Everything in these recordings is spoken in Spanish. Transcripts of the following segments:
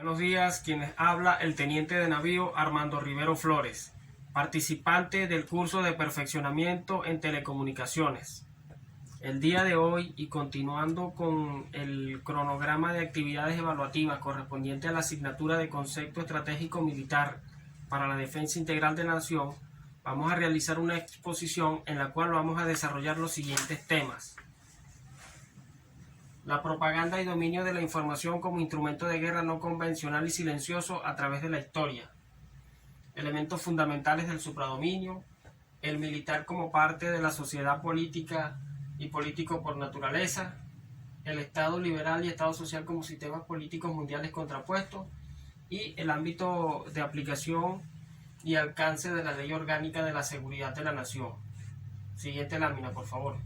Buenos días, quienes habla el teniente de navío Armando Rivero Flores, participante del curso de perfeccionamiento en telecomunicaciones. El día de hoy, y continuando con el cronograma de actividades evaluativas correspondiente a la asignatura de concepto estratégico militar para la defensa integral de la nación, vamos a realizar una exposición en la cual vamos a desarrollar los siguientes temas: la propaganda y dominio de la información como instrumento de guerra no convencional y silencioso a través de la historia, elementos fundamentales del supradominio, el militar como parte de la sociedad política y político por naturaleza, el Estado liberal y Estado social como sistemas políticos mundiales contrapuestos, y el ámbito de aplicación y alcance de la Ley Orgánica de la Seguridad de la Nación. Siguiente lámina, por favor.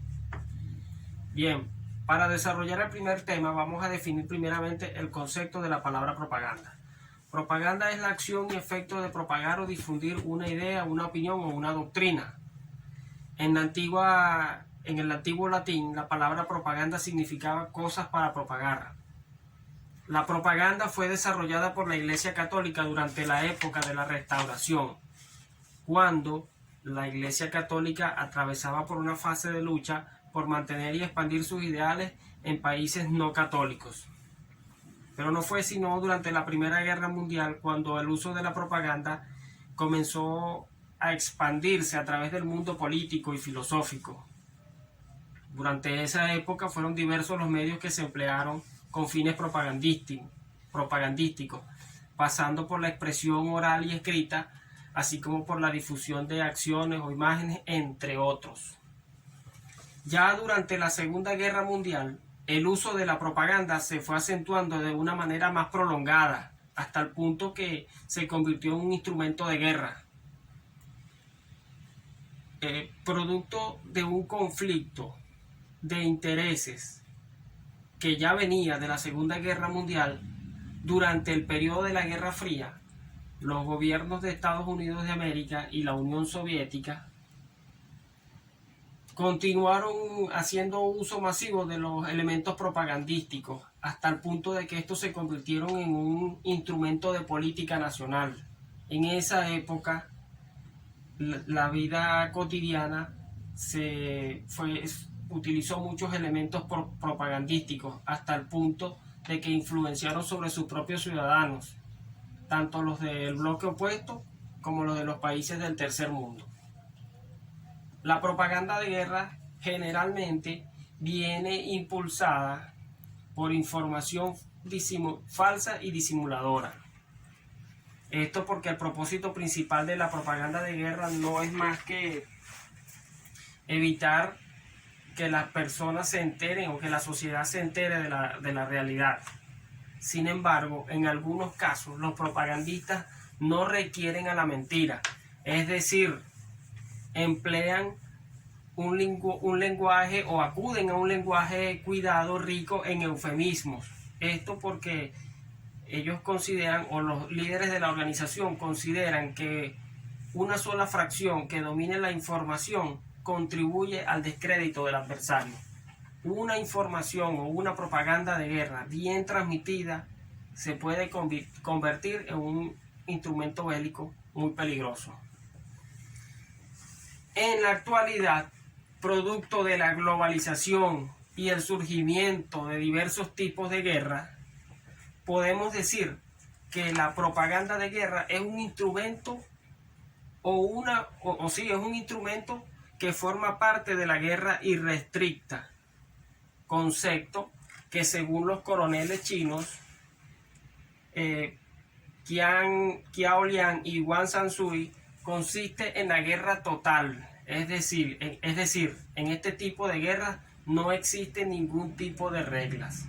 Bien, para desarrollar el primer tema vamos a definir primeramente el concepto de la palabra propaganda. Propaganda es la acción y efecto de propagar o difundir una idea, una opinión o una doctrina. En el antiguo latín, la palabra propaganda significaba cosas para propagar. La propaganda fue desarrollada por la Iglesia Católica durante la época de la Restauración, cuando la Iglesia Católica atravesaba por una fase de lucha por mantener y expandir sus ideales en países no católicos. Pero no fue sino durante la Primera Guerra Mundial cuando el uso de la propaganda comenzó a expandirse a través del mundo político y filosófico. Durante esa época fueron diversos los medios que se emplearon con fines propagandísticos, pasando por la expresión oral y escrita, así como por la difusión de acciones o imágenes, entre otros. Ya durante la Segunda Guerra Mundial, el uso de la propaganda se fue acentuando de una manera más prolongada, hasta el punto que se convirtió en un instrumento de guerra. Producto de un conflicto de intereses que ya venía de la Segunda Guerra Mundial, durante el periodo de la Guerra Fría, los gobiernos de Estados Unidos de América y la Unión Soviética continuaron haciendo uso masivo de los elementos propagandísticos, hasta el punto de que estos se convirtieron en un instrumento de política nacional. En esa época, la vida cotidiana utilizó muchos elementos propagandísticos, hasta el punto de que influenciaron sobre sus propios ciudadanos, tanto los del bloque opuesto como los de los países del tercer mundo. La propaganda de guerra generalmente viene impulsada por información falsa y disimuladora. Esto porque el propósito principal de la propaganda de guerra no es más que evitar que las personas se enteren o que la sociedad se entere de la realidad. Sin embargo, en algunos casos los propagandistas no requieren a la mentira, es decir, emplean un lenguaje o acuden a un lenguaje cuidado, rico en eufemismos. Esto porque ellos consideran, o los líderes de la organización consideran, que una sola fracción que domine la información contribuye al descrédito del adversario. Una información o una propaganda de guerra bien transmitida se puede convertir en un instrumento bélico muy peligroso. En la actualidad, producto de la globalización y el surgimiento de diversos tipos de guerra, podemos decir que la propaganda de guerra es un instrumento es un instrumento que forma parte de la guerra irrestricta, concepto que según los coroneles chinos Qiao Liang y Wang Sansui consiste en la guerra total, es decir, en este tipo de guerra no existe ningún tipo de reglas.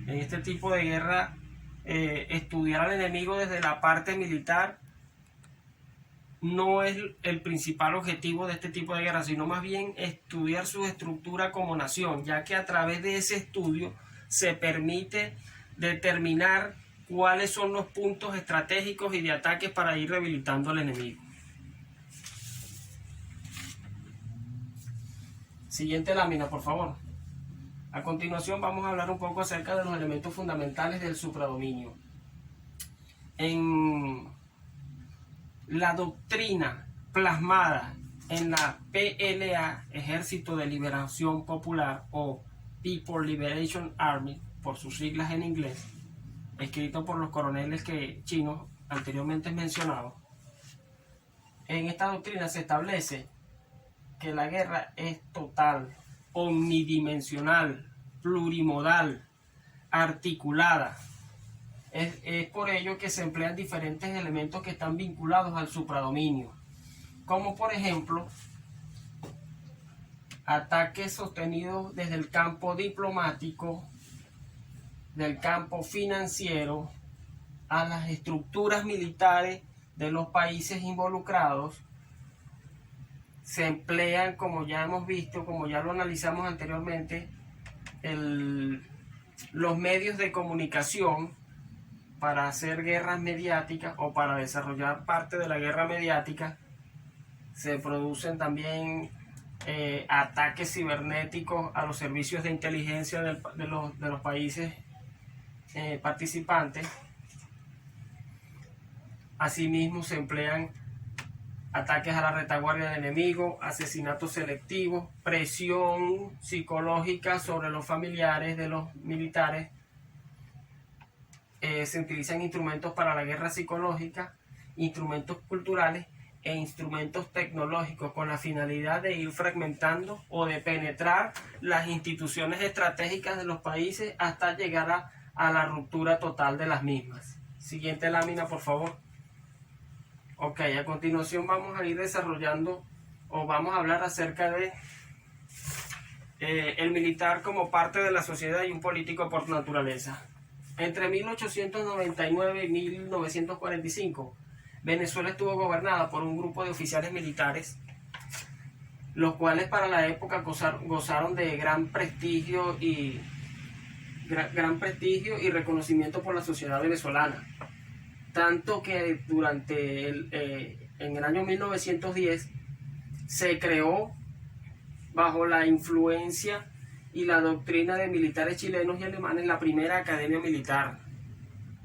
En este tipo de guerra, estudiar al enemigo desde la parte militar no es el principal objetivo de este tipo de guerra, sino más bien estudiar su estructura como nación, ya que a través de ese estudio se permite determinar cuáles son los puntos estratégicos y de ataques para ir debilitando al enemigo. Siguiente lámina, por favor. A continuación vamos a hablar un poco acerca de los elementos fundamentales del supradominio. En la doctrina plasmada en la PLA, Ejército de Liberación Popular, o People Liberation Army, por sus siglas en inglés, escrito por los coroneles chinos anteriormente mencionados, en esta doctrina se establece que la guerra es total, omnidimensional, plurimodal, articulada. Es por ello que se emplean diferentes elementos que están vinculados al supradominio, como por ejemplo ataques sostenidos desde el campo diplomático, del campo financiero, a las estructuras militares de los países involucrados. Se emplean, como ya hemos visto, como ya lo analizamos anteriormente, los medios de comunicación para hacer guerras mediáticas o para desarrollar parte de la guerra mediática. Se producen también ataques cibernéticos a los servicios de inteligencia de los países participantes. Asimismo se emplean ataques a la retaguardia del enemigo, asesinatos selectivos, presión psicológica sobre los familiares de los militares. Se utilizan instrumentos para la guerra psicológica, instrumentos culturales e instrumentos tecnológicos con la finalidad de ir fragmentando o de penetrar las instituciones estratégicas de los países hasta llegar a la ruptura total de las mismas. Siguiente lámina, por favor. Ok, a continuación vamos a ir desarrollando o vamos a hablar acerca de el militar como parte de la sociedad y un político por naturaleza. Entre 1899 y 1945, Venezuela estuvo gobernada por un grupo de oficiales militares, los cuales para la época gozaron de gran prestigio y reconocimiento por la sociedad venezolana. Tanto que en el año 1910 se creó, bajo la influencia y la doctrina de militares chilenos y alemanes, la primera academia militar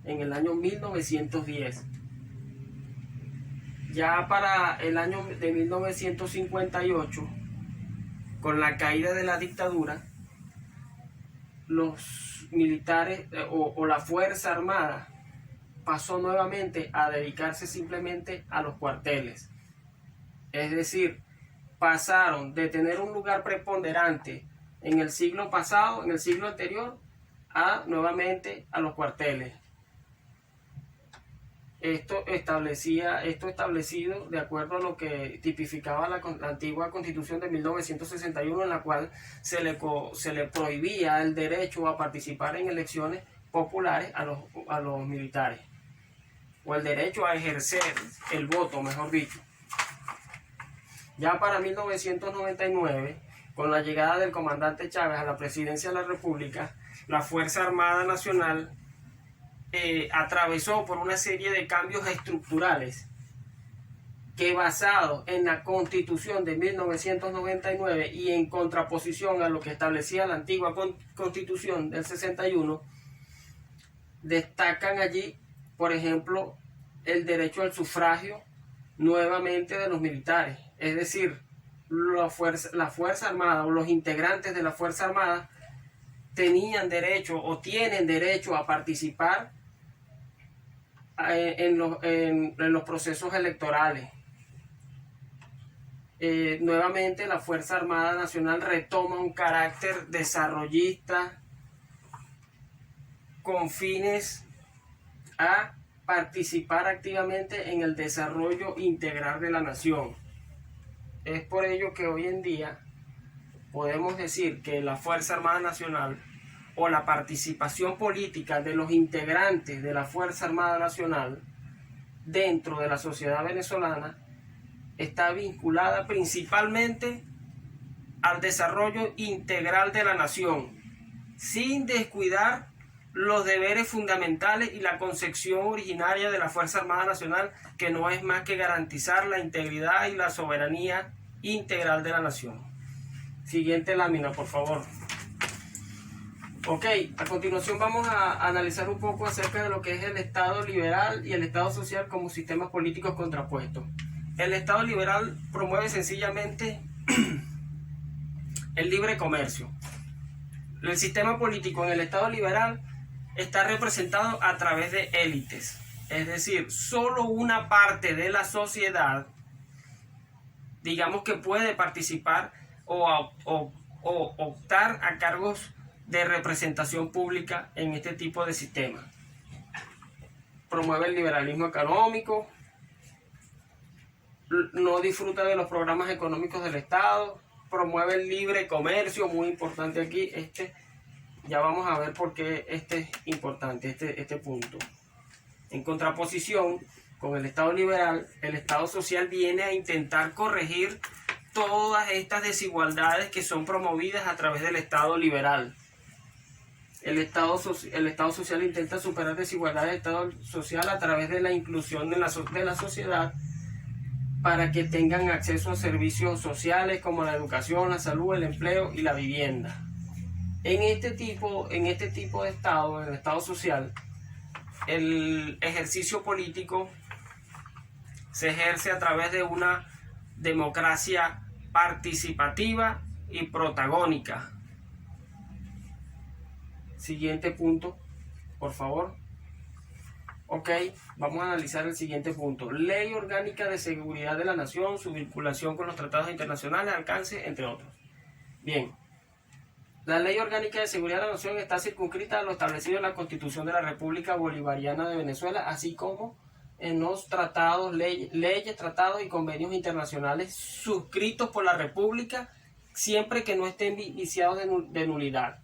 en el año 1910. Ya para el año de 1958, con la caída de la dictadura, los militares o la Fuerza Armada pasó nuevamente a dedicarse simplemente a los cuarteles. Es decir, pasaron de tener un lugar preponderante en el siglo pasado, en el siglo anterior, nuevamente a los cuarteles. Esto establecido de acuerdo a lo que tipificaba la antigua Constitución de 1961, en la cual se le prohibía el derecho a participar en elecciones populares a los militares, o el derecho a ejercer el voto, mejor dicho. Ya para 1999, con la llegada del comandante Chávez a la presidencia de la República, la Fuerza Armada Nacional atravesó por una serie de cambios estructurales que, basados en la Constitución de 1999 y en contraposición a lo que establecía la antigua Constitución del 61, destacan allí, por ejemplo, el derecho al sufragio nuevamente de los militares. Es decir, la Fuerza Armada o los integrantes de la Fuerza Armada tenían derecho o tienen derecho a participar en los procesos electorales. Nuevamente la Fuerza Armada Nacional retoma un carácter desarrollista con fines a participar activamente en el desarrollo integral de la nación. Es por ello que hoy en día podemos decir que la Fuerza Armada Nacional, o la participación política de los integrantes de la Fuerza Armada Nacional dentro de la sociedad venezolana, está vinculada principalmente al desarrollo integral de la nación, sin descuidar los deberes fundamentales y la concepción originaria de la Fuerza Armada Nacional, que no es más que garantizar la integridad y la soberanía integral de la nación. Siguiente lámina, por favor. Ok, a continuación vamos a analizar un poco acerca de lo que es el Estado liberal y el Estado social como sistemas políticos contrapuestos. El Estado liberal promueve sencillamente el libre comercio. El sistema político en el Estado liberal está representado a través de élites, es decir, solo una parte de la sociedad, digamos, que puede participar o optar a cargos de representación pública en este tipo de sistema. Promueve el liberalismo económico, no disfruta de los programas económicos del Estado, promueve el libre comercio, muy importante aquí, ya vamos a ver por qué este es importante, este punto. En contraposición con el Estado liberal, el Estado social viene a intentar corregir todas estas desigualdades que son promovidas a través del Estado liberal. El Estado social intenta superar desigualdades del Estado social a través de la inclusión de la sociedad para que tengan acceso a servicios sociales como la educación, la salud, el empleo y la vivienda. En este tipo de Estado, en el Estado social, el ejercicio político se ejerce a través de una democracia participativa y protagónica. Siguiente punto, por favor. Ok, vamos a analizar el siguiente punto. Ley Orgánica de Seguridad de la Nación, su vinculación con los tratados internacionales, alcance, entre otros. Bien, la Ley Orgánica de Seguridad de la Nación está circunscrita a lo establecido en la Constitución de la República Bolivariana de Venezuela, así como en los tratados, leyes, tratados y convenios internacionales suscritos por la República, siempre que no estén viciados de nulidad.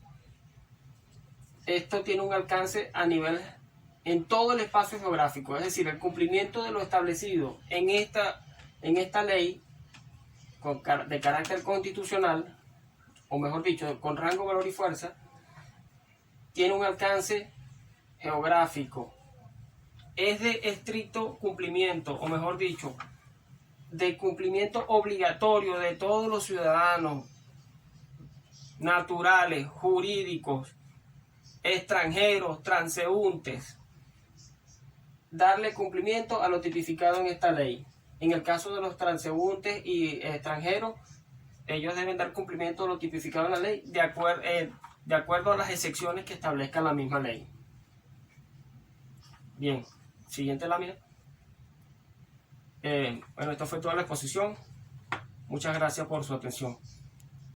Esto tiene un alcance a nivel en todo el espacio geográfico, es decir, el cumplimiento de lo establecido en esta ley de carácter constitucional, o mejor dicho, con rango, valor y fuerza, tiene un alcance geográfico. Es de estricto cumplimiento, o mejor dicho, de cumplimiento obligatorio de todos los ciudadanos naturales, jurídicos, extranjeros, transeúntes, darle cumplimiento a lo tipificado en esta ley. En el caso de los transeúntes y extranjeros, ellos deben dar cumplimiento a lo tipificado en la ley de acuerdo a las excepciones que establezca la misma ley. Bien, siguiente lámina. Bueno, esto fue toda la exposición. Muchas gracias por su atención.